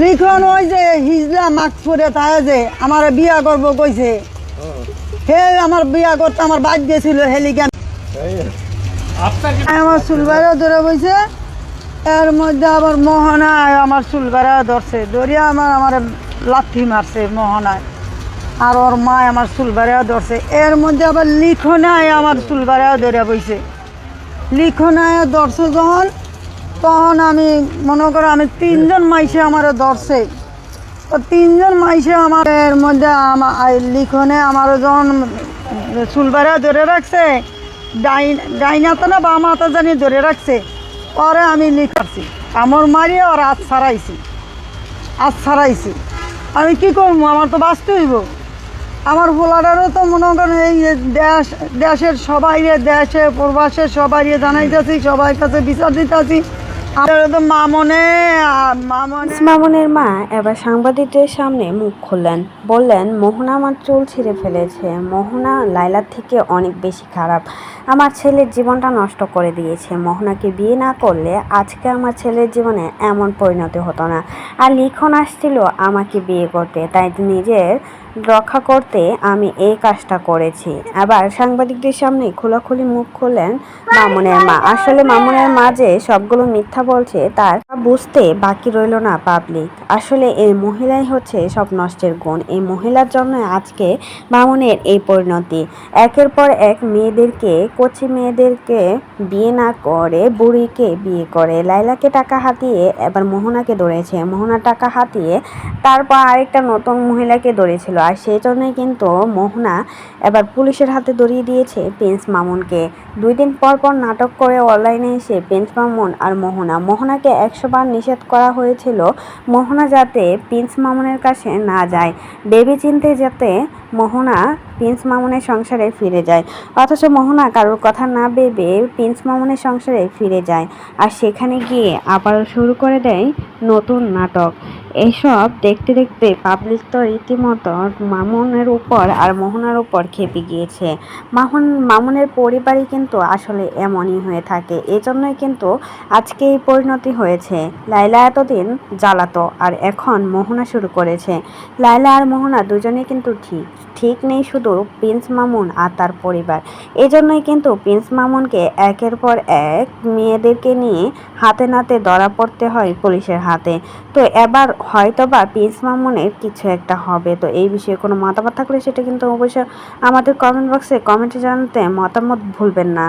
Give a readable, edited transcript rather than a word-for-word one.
লিখন ওই যে হিজলা মাকফুরে তাই যে আমার বিয়া করব কইছে হে আমার বিয়া করতে আমার বাদ দিয়েছিল হেলিগান আমার চুলবাড়া ধরে বইছে এর মধ্যে আবার মোহনায় আমার চুলবাড়া ধরছে ধরিয়া আমার লাথি মারছে মোহনায় আর ওর মা আমার চুলবাড়া ধরছে এর মধ্যে আবার লিখনায় আমার চুলবাড়া ধরে বইছে লিখনায় ধরছে যখন তখন আমি মনে করো আমি তিনজন মাইসে আমার ধরছে তো তিনজন মাইসে আমার এর মধ্যে লিখনে আমার যখন চুলবাড়া ধরে রাখছে ডাইনাতে না বাম হাতে জানি ধরে রাখছে পরে আমি লিখাচ্ছি আমার মারিয়ে ওর হাত ছাড়াইছি আমি কি করবো আমার তো বাঁচতে হইব আমার ভোলাটারও তো মনে করেন এই দেশের সবাই দেশে প্রবাসের সবাই জানাইতেছি সবাই কাছে বিচার দিতেছি মামুনের মা এবার সাংবাদিকদের সামনে মুখ খুললেন, বললেন মোহনা আমার চুল ছিঁড়ে ফেলেছে, মোহনা লাইলার থেকে অনেক বেশি খারাপ, আমার ছেলের জীবনটা নষ্ট করে দিয়েছে, মোহনাকে বিয়ে না করলে আজকে আমার ছেলের জীবনে এমন পরিণতি হতো না। আর লিখন আসছিল আমাকে বিয়ে করতে, তাই নিজের রক্ষা করতে আমি এই কাজটা করেছি। আবার সাংবাদিকদের সামনে খোলাখুলি মুখ খুললেন মামুনের মা। আসলে মামুনের মা যে সবগুলো মিথ্যা বলছে তার বুঝতে বাকি রইল না পাবলিক। আসলে এই মহিলাই হচ্ছে সব নষ্টের গুণ। এই মহিলার জন্য আজকে মামুনের এই পরিণতি। একের পর এক মেয়েদেরকে, কচি মেয়েদেরকে বিয়ে না করে বুড়িকে বিয়ে করে, লাইলাকে টাকা হাতিয়ে এবার মোহনাকে ধরেছে, মোহনা টাকা হাতিয়ে তারপর আরেকটা নতুন মহিলাকে ধরেছিল। আর সেই জন্যই কিন্তু মোহনা এবার পুলিশের হাতে ধরিয়ে দিয়েছে প্রিন্স মামুনকে। 2 দিন পর পর নাটক করে অনলাইনে এসে প্রিন্স মামুন আর মোহনাকে 100 বার নিষেধ করা হয়েছিল মোহনা যাতে প্রিন্স মামুনের কাছে না যায়, ভেবে চিন্তে যাতে মোহনা প্রিন্স মামুনের সংসারে ফিরে যায়। অথচ মোহনা কারোর কথা না ভেবে প্রিন্স মামুনের সংসারে ফিরে যায়, আর সেখানে গিয়ে আবারও শুরু করে দেয় নতুন নাটক। এইসব দেখতে দেখতে পাবলিক তো রীতিমতো মামুনের উপর আর মোহনার উপর খেপে গিয়েছে। মামুনের পরিবারই কিন্তু আসলে এমনই হয়ে থাকে, এজন্যই কিন্তু আজকে এই পরিণতি হয়েছে। লাইলা এতদিন জ্বালাতো আর এখন মোহনা শুরু করেছে। লাইলা আর মোহনা দুজনেই কিন্তু ঠিক নেই শুধু প্রিন্স মামুন আর তার পরিবার। এজন্যই কিন্তু প্রিন্স মামুনকে একের পর এক মেয়েদেরকে নিয়ে হাতে নাতে ধরা পড়তে হয় পুলিশের হাতে। তো এবার হয়তোবা প্রিন্স মামুনের কিছু একটা হবে। তো এই বিষয়ে কোনো মতামত থাকলে সেটা কিন্তু অবশ্যই আমাদের কমেন্ট বক্সে কমেন্টে জানাতে মতামত ভুলবেন না।